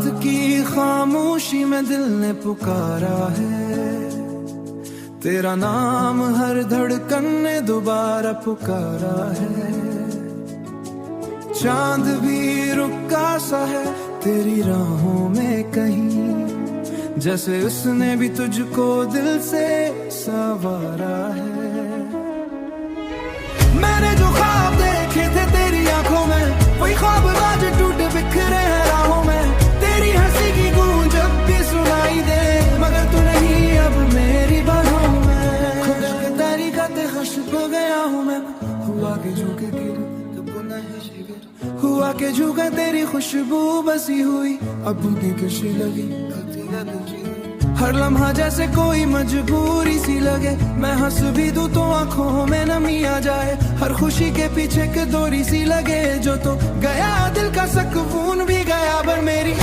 रात की खामोशी में दिल ने पुकारा है, तेरा नाम हर धड़कन ने दोबारा पुकारा है। चांद भी रुका सा है तेरी राहों में कहीं, जैसे उसने भी तुझको दिल से संवारा है। मैंने जो ख्वाब देखे थे तेरी आंखों में, वही ख्वाब आज टूटे बिखरे हैं राहों में। तेरी हंसी की गूंज अब भी सुनाई दे, मगर तू नहीं अब मेरी बाहों में। खुश तेरी गाते खुश हो गया हूँ मैं, हुआ के झुके गिर हुआ के झुका तेरी खुशबू बसी हुई, अब भी खुशी लगी हर लम्हा जैसे कोई मजबूरी सी लगे। मैं हंस भी दूं तो आंखों में नमी आ जाए, हर खुशी के पीछे एक डोरी सी लगे। जो तो गया दिल का सुकून भी गया, पर मेरी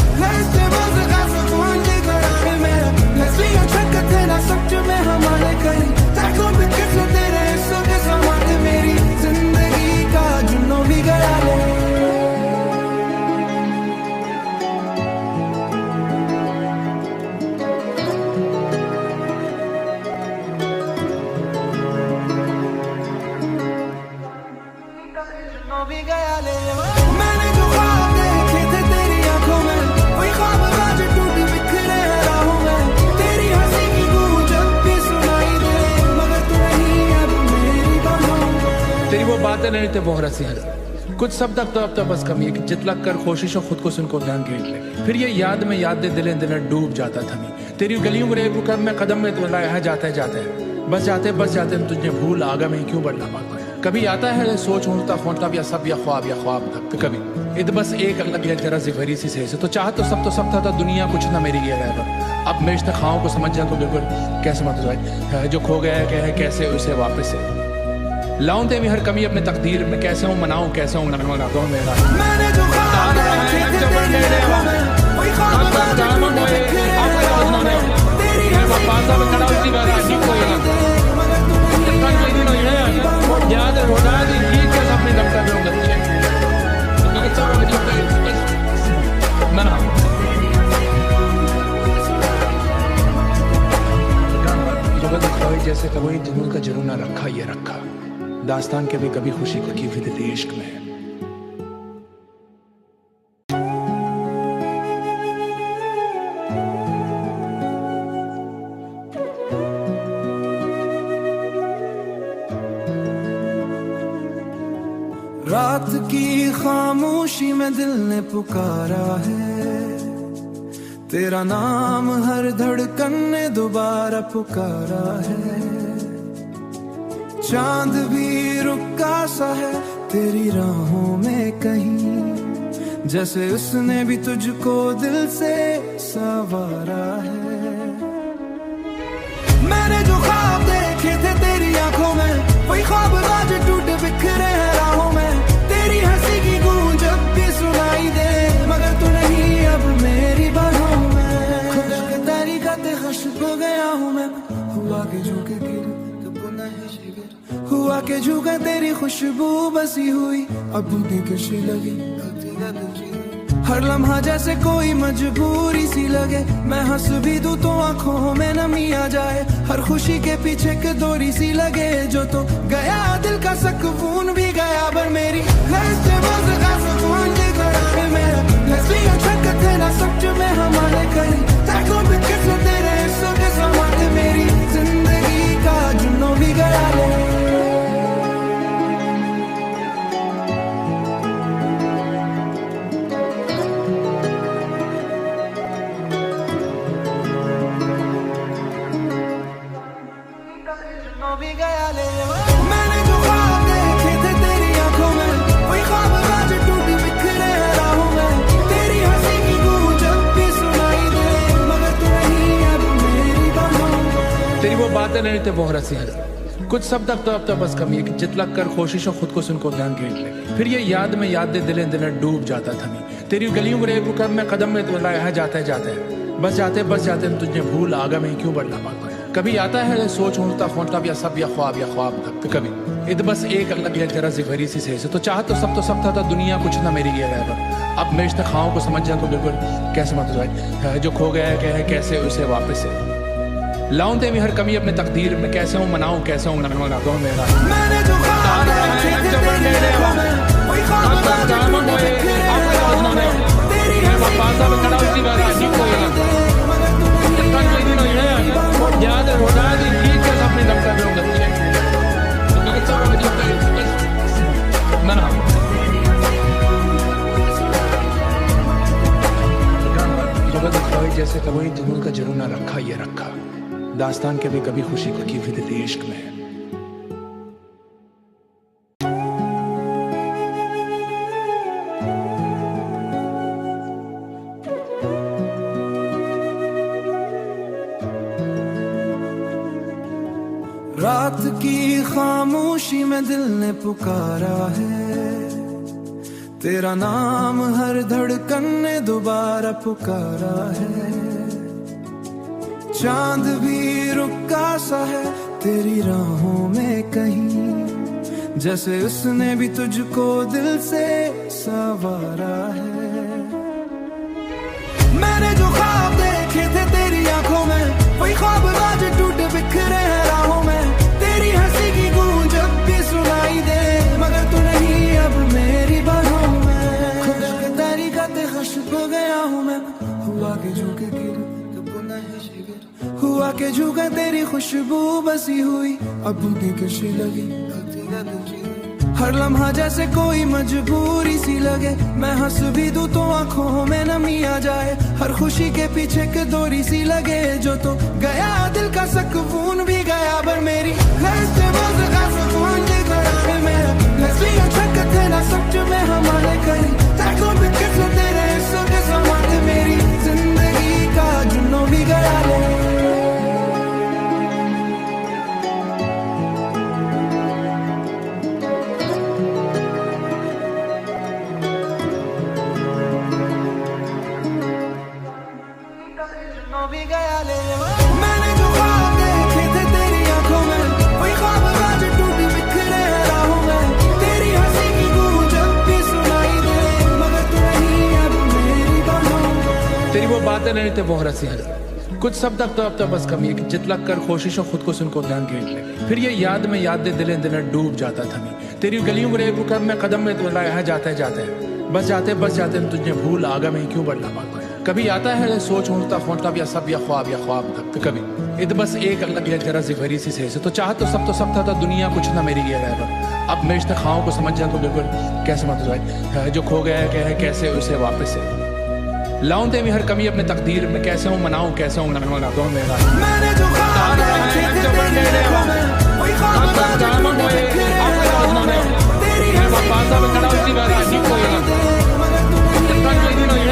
सच में हमारे कहीं तेरे के समान मेरी जिंदगी का जुनून भी गया। मैंने जो ख्वाब देखे थे तेरी आंखों में, वही ख्वाब आज टूटे बिखरे हैं राहों में। तेरी हंसी की गूंज अब भी सुनाई दे, मगर तू नहीं अब मेरी बाहों में। तेरी वो बातें नहीं थे बहुत हंसी है, कुछ सब तक तो अब तो बस कमी है कि जितलक कर कोशिशों खुद को सुन को ध्यान घेर ले। फिर ये याद में याद दे दिले दिले डूब जाता था मैं तेरी गलियों में रुकर मैं कदम में तो लाया जाते जाते बस जाते तुझे भूल आगा में क्यों बढ़ना पाता। कभी आता है सोच उड़ता खोता या सब या ख्वाब तक, तो कभी इत बस एक अलग है जरा जिगरी सी से तो चाह तो सब था दुनिया कुछ ना मेरी ये रह। अब मैं इस खाओं को समझ जा तो बिल्कुल कैसे मत जाए, जो खो गया है कैसे उसे वापस से लाऊं ते भी हर कमी अपने तकदीर में, कैसे हूँ मनाऊं कैसे हूँ मनाता हूँ मेरा। मैंने जो ख्वाब देखे थे तेरी आंखों में, वही ख्वाब आज टूटे बिखरे हैं राहों में। तेरी हंसी की गूंज अब भी सुनाई दे, मगर तू नहीं अब मेरी बाहों में। याद होना दी ठीक है अपने लगता जो गच्चे मना जगत खोए जैसे कभी जुनून का जुनून ना रखा ये रखा, दास्तान के भी कभी खुशी को की हुई थी इश्क में। रात की खामोशी में दिल ने पुकारा है, तेरा नाम हर धड़कन ने दोबारा पुकारा है। चांद भी रुका सा है तेरी राहों में कहीं, जैसे उसने भी तुझको दिल से संवारा है। मैंने जो ख्वाब देखे थे तेरी आंखों में, वही ख्वाब आज टूटे बिखरे हैं राहों में। तेरी हंसी की गूंज अब भी सुनाई दे, मगर तू नहीं अब मेरी बाहों में। खुश तेरी गाते खुश हो गया हूँ मैं, हुआ के झुके गिर हुआ के झुका तेरी खुशबू बसी हुई, अब भी खुशी लगी हर लम्हा जैसे कोई मजबूरी सी लगे। मैं हंस भी दूं तो आंखों में नमी आ जाए, हर खुशी के पीछे एक डोरी सी लगे। जो तो गया दिल का सुकून भी गया, पर मेरी सच में हमारे कहीं तेरे के समान मेरी जिंदगी का जुनून भी गया। मैंने जो ख्वाब देखे थे तेरी आंखों में, वही ख्वाब आज टूटे बिखरे हैं राहों में। तेरी हंसी की गूंज अब भी सुनाई दे, मगर तू नहीं अब मेरी बाहों में। तेरी वो बातें नहीं थे बहुत हंसी है, कुछ सब तक तो अब तो बस कमी है कि जितलक कर कोशिशों खुद को सुन को ध्यान घेर ले। फिर ये याद में याद दे दिले दिले डूब जाता था मैं तेरी गलियों में रुकर मैं कदम में तो लाया जाते बस जाते तुझे भूल आगा में क्यों बढ़ना पाता है। कभी आता है सोच उड़ता फोड़ता या सब या ख्वाब तक कभी इत बस एक अलग है जरा जिगरी सी से तो चाह तो सब था दुनिया कुछ ना मेरी ये रह अब मैं इस खाओं को समझ जाऊँ तो बिल्कुल कैसे मत जाए जो खो गया है क्या है कैसे उसे वापस से लाऊं तेरी हर कमी अपने तकदीर में कैसे हूँ मनाऊं कैसे हूँ मनाता हूँ मेरा मैंने जो ख्वाब देखे थे तेरी आंखों में, वही ख्वाब आज टूट बिखरे हैं राहों में। तेरी हंसी की गूंज भी सुनाई दे, मगर तू नहीं याद रोना दी ठीक है अपने दम कर रहे हो जैसे कभी जुनून का जुनून ना रखा ये रखा दास्तान के भी कभी खुशी को की हुई थी इश्क में रात की खामोशी में दिल ने पुकारा है तेरा नाम, हर धड़कन ने दोबारा पुकारा है। चांद भी रुका सा है तेरी राहों में कहीं, जैसे उसने भी तुझको दिल से संवारा है। मैंने जो ख्वाब देखे थे तेरी आंखों में, वही ख्वाब आज टूट बिखरे हैं राहों में। तेरी हंसी की गूंज अब भी सुनाई दे, मगर तू नहीं अब मेरी बाहों में। खुश तेरी गाते खुशब हो गया हूँ मैं, हुआ के झुके गिर हुआ के झुका तेरी खुशबू बसी हुई अब कशी लगी। हर लम्हा जैसे कोई मजबूरी सी लगे, मैं हंस भी दूं तो आंखों में नमी आ जाए। हर खुशी के पीछे के दोरी सी लगे, जो तो गया दिल का सुकून भी गया। पर मेरी सुकून थे ना सच में हमारे करी तेरे के समान मेरी जिंदगी का जुनून भी गया। मैंने जो ख्वाब देखे थे तेरी आंखों में, वही ख्वाब आज टूट बिखरे हैं राहों में। तेरी हंसी की गूंज अब भी सुनाई दे, मगर तू नहीं अब मेरी बाहों में। तेरी वो बातें नहीं थे वो रसी है कुछ सब तक तो अब तो बस कमी है कि जितलक कर कोशिशों खुद को सुन को ध्यान घेर ले। फिर ये याद में याद दे दिले दिल डूब जाता था मैं तेरी गलियों को रेब कर मैं कदम में तो लाया जाते बस जाते तुझे भूल आगा में क्यों बढ़ना पाता है। कभी आता है सोच उड़ता फोड़ता या सब या ख्वाब तक कभी इत बस एक अलग है जरा जिगरी सी से तो चाह तो सब था दुनिया कुछ ना मेरी ये रह अब मैं इस खाओं को समझ जाऊँ तो बिल्कुल कैसे मत जाए जो खो गया है क्या है कैसे उसे वापस से लाऊं तेरी हर कमी अपने तकदीर में कैसे हूँ मनाऊं कैसे हूँ मनाता हूँ मेरा। मैंने जो ख्वाब देखे थे तेरी आंखों में, वही ख्वाब आज टूट बिखरे हैं राहों में। तेरी हंसी की गूंज अब भी सुनाई दे, मगर तू नहीं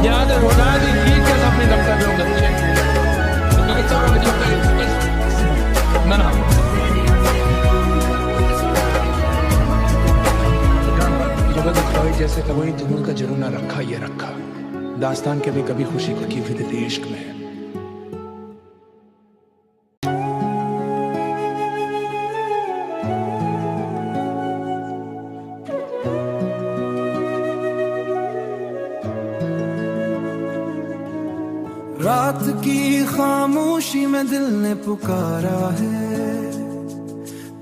याद रोना दी ठीक है अपने दम कर रहे हो जैसे कभी जुनून का जुनून ना रखा ये रखा दास्तान के भी कभी खुशी को की हुई थी इश्क में। रात की खामोशी में दिल ने पुकारा है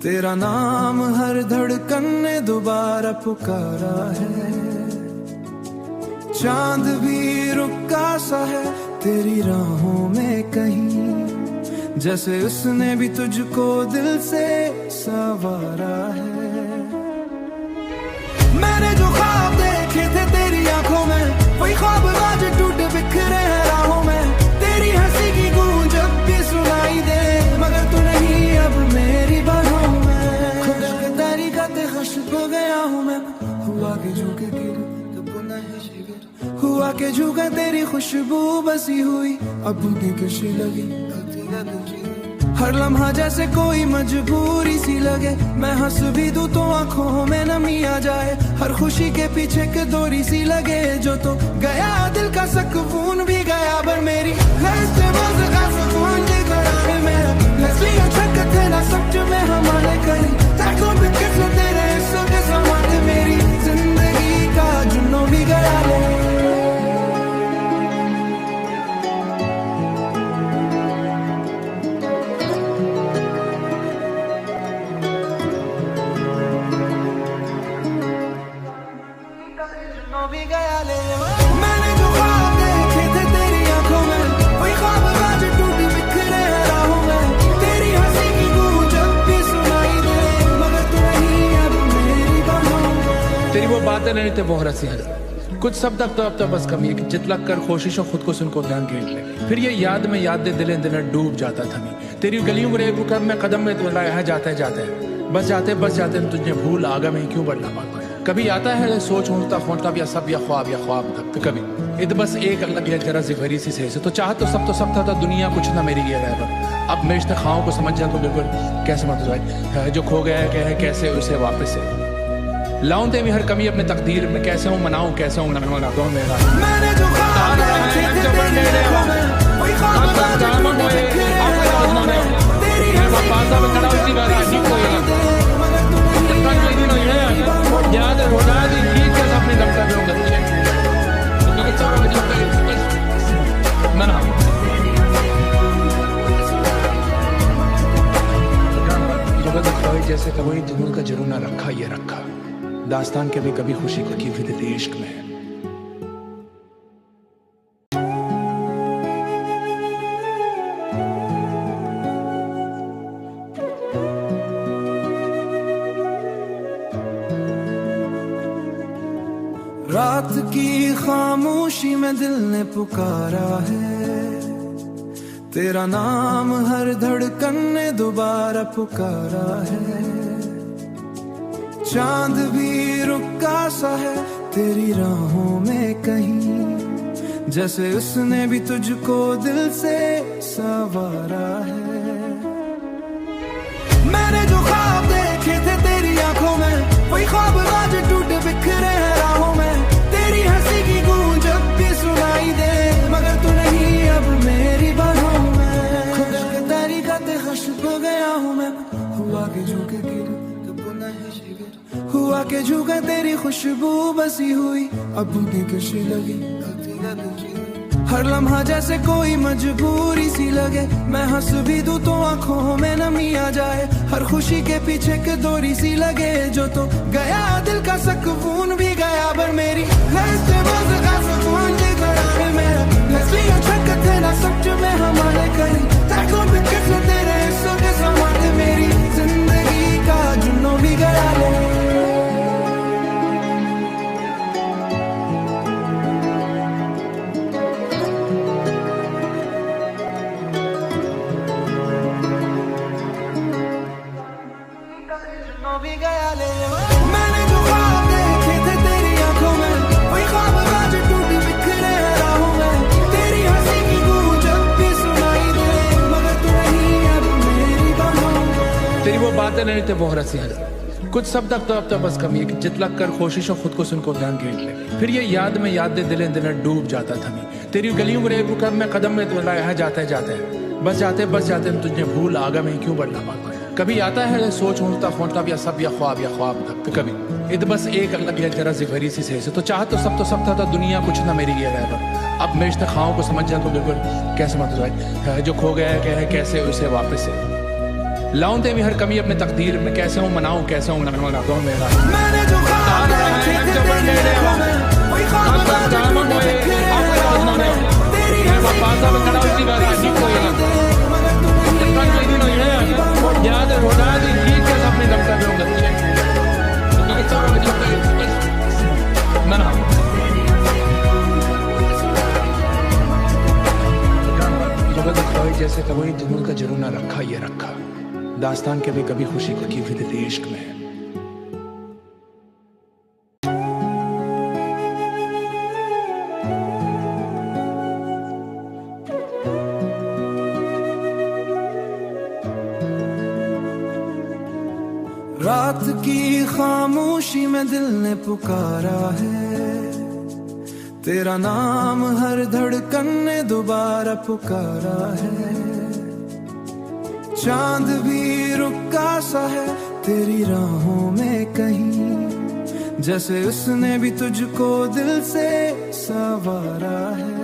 तेरा नाम, हर धड़कन ने दोबारा पुकारा है। चांद भी रुका सा है तेरी राहों में कहीं, जैसे उसने भी तुझको दिल से संवारा है। मैंने जो ख्वाब देखे थे तेरी आंखों में, वही ख्वाब आज टूट बिखरे हैं राहों में। तेरी हंसी की गूंज अब भी सुनाई दे, मगर तू नहीं अब मेरी बाहों में। खुश तेरी गाते खुशब हो गया हूँ मैं, हुआ के झुके गिर हुआ के झुका तेरी खुशबू बसी हुई अब कशी लगी। हर लम्हा जैसे कोई मजबूरी सी लगे, मैं हंस भी दूं तो आंखों में नमी आ जाए। हर खुशी के पीछे के दोरी सी लगे, जो तो गया दिल का सुकून भी गया। पर मेरी सुकून नहीं थे वो रसी हजर कुछ सब तक तो अब तो बस कमी है कि जितलक कर कोशिशों खुद को सुन को ध्यान घेर ले फिर ये याद में याद दे दिले दिल डूब जाता था मैं तेरी गलियों में रेब कर मैं कदम में तो लाया जाता है बस जाते तुझे भूल आगा में क्यों बढ़ना पाता है कभी आता है सोच होता खोता या सब या ख्वाब तक तो कभी इत बस एक अलग है जरा सी भरी सी से तो चाह तो सब था दुनिया कुछ ना मेरी ये रह अब मैं इश्तखाओं को समझ जा तो बिल्कुल कैसे मत जाए जो खो गया है कैसे उसे वापस से लाऊं ते भी हर कमी अपने तकदीर में कैसे हूँ मनाऊं कैसे हूँ मेरा मैंने जो ख्वाब देखे थे तेरी आंखों में, वही ख्वाब आज टूट बिखरे राहों में। तेरी हंसी की गूंज अब भी सुनाई दे, मगर तू नहीं याद रोना दी ठीक है अपने डॉक्टर लोग मना जैसे कभी जुनून का जुनून ना रखा ये रखा दास्तान के भी कभी खुशी को की फिर थी इश्क में रात की खामोशी में दिल ने पुकारा है तेरा नाम हर धड़कन ने दोबारा पुकारा है चांद भी रुका सा है तेरी राहों में कहीं जैसे उसने भी तुझको दिल से संवारा है मैंने जो ख्वाब देखे थे तेरी आंखों में वही ख्वाब आज टूट बिखरे राहों में तेरी हंसी की गूंज अब भी सुनाई दे मगर तू नहीं अब मेरी बाहों में खुश्क तेरी गाते खुश्क हो गया हूँ मैं हुआ के झुके गिर तो पुनः शिविर हुआ के झुका तेरी खुशबू बसी हुई अब कैसी लगी हर लम्हा जैसे कोई मजबूरी सी लगे मैं हंस भी दूं तो आंखों में नमी आ जाए हर खुशी के पीछे के दोरी सी लगे जो तो गया दिल का सुकून भी गया पर मेरी सुकून भी गया है मेरा नस्लियों छक थे ना सच में हमारे कहीं टैगों पे किसे तेरे हिस्सों के समाते मेरी जिंदगी का जुनून भी गया ले मैंने जो ख्वाब देखे थे तेरी आंखों में वही ख्वाब आज टूट बिखरे राहों में तेरी हंसी की गूंज अब भी सुनाई दे मगर तू नहीं अब मेरी बाहों में तेरी वो बातें नहीं थे वो रसी हजर कुछ सब तक तो अब तो बस कमी है कि जितलक कर कोशिशों खुद को सुन को ध्यान घेर ले फिर ये याद में याद दे दिल डूब जाता था मैं तेरी गलियों में रेब कर मैं कदम में तो लाया जाता है बस जाते तुझे भूल आगा में क्यों बढ़ना पाता है कभी आता है सोच होता खोता या सब या ख्वाब तक तो कभी इत बस एक अलग है जरा सी भरी सी से तो चाह तो सब था दुनिया कुछ ना मेरी ये रह अब मैं इश्तखाओं को समझ जा तो बिल्कुल कैसे मत जाए जो खो गया है कैसे उसे वापस से लाऊं ते भी हर कमी अपने तकदीर में कैसे हूँ मनाऊं कैसे हूँ मेरा मैंने जो ख्वाब देखे थे तेरी आंखों में वही ख्वाब आज टूट बिखरे राहों में तेरी हंसी की गूंज अब भी सुनाई दे मगर तू नहीं याद रोना दी ठीक है अपने डॉक्टर लोग मना जैसे कभी जुनून का जुनून ना रखा ये रखा दास्तान के भी कभी खुशी को की फिर थी इश्क में रात की खामोशी में दिल ने पुकारा है तेरा नाम हर धड़कन ने दोबारा पुकारा है चांद भी रुका सा है तेरी राहों में कहीं जैसे उसने भी तुझको दिल से संवारा है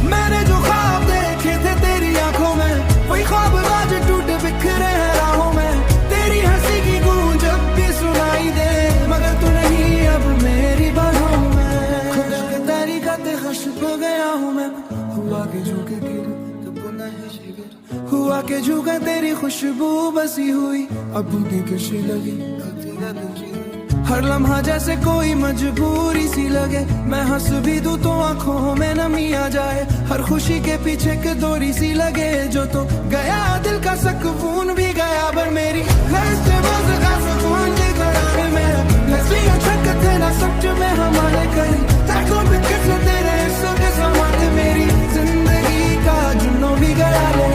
मैंने जो ख्वाब देखे थे तेरी आंखों में वही ख्वाब आज टूट बिखरे राहों में तेरी हंसी की गूंज अब भी सुनाई दे मगर तू नहीं अब मेरी बाहों में खुश्क तेरी गाते खुश्क हो गया हूँ मैं हुआ के झुके गिर तो पुनः शिविर हुआ के झुका तेरी खुशबू बसी हुई अब कैसी लगी हर लम्हा जैसे कोई मजबूरी सी लगे, मैं हंस भी दूं तो आंखों में नमी आ जाए। हर खुशी के पीछे एक दोरी सी लगे, जो तो गया दिल का सुकून भी गया। पर मेरी सुकून की गड़ाई में लस्सियां छकते ना सच में हमारे करी ताकों पे किसने तेरे हिस्सों के समान मेरी जिंदगी का जुनून भी गया ले।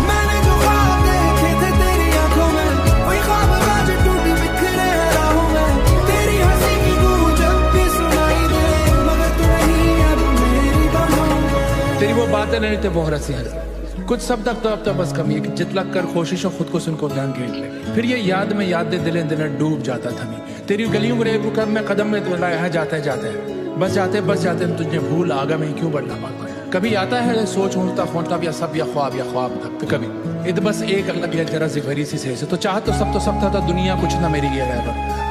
मैंने जो ख्वाब देखे थे तेरी आंखों में, वही ख्वाब आज टूट बिखरे राहों में। तेरी हंसी की गूंज जब भी सुनाई दे, मगर तू नहीं अब मेरी बाहों में। तेरी वो बातें नहीं थे वो रसी है, कुछ सब तक तो अब तो बस कमी है कि जितलक कर कोशिशों खुद को सुन को ध्यान घेर ले। फिर ये याद में याद दे दिले दिले डूब जाता था मैं। तेरी गलियों में रेब कर मैं कदम में तो लाया जाते जाते बस जाते तुझे भूल आगा में क्यों बढ़ना पाता है। कभी आता है सोच होता खोता या सब या ख्वाब तक तो कभी इत बस एक अलग या जरा जिगरी सी से तो चाह तो सब था तो दुनिया कुछ ना मेरी ये है।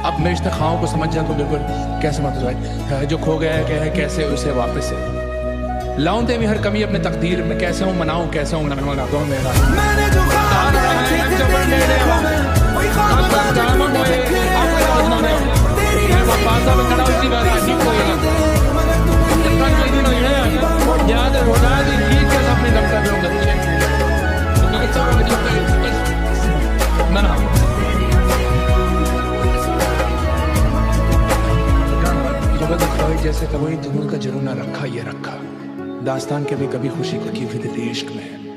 अब मैं इश्तखाओं को समझ जा तो बिल्कुल कैसे मत जाए, जो खो गया है कैसे उसे वापस से लाऊं। ते भी हर कमी अपने तकदीर में कैसे हूँ मनाऊं कैसे हूँ मनाऊं मेरा। मैंने जो ख्वाब देखे थे तेरी आंखों में, वही ख्वाब आज टूट बिखरे राहों में। तेरी हंसी की गूंज जब भी सुनाई दे, मगर तू नहीं मेरी बाहों में। याद रोना दी ठीक है अपने दम कर रहे बच्चे मना जैसे कभी जुनून का जुनून ना रखा ये रखा दास्तान के भी कभी खुशी को की फिर इश्क में।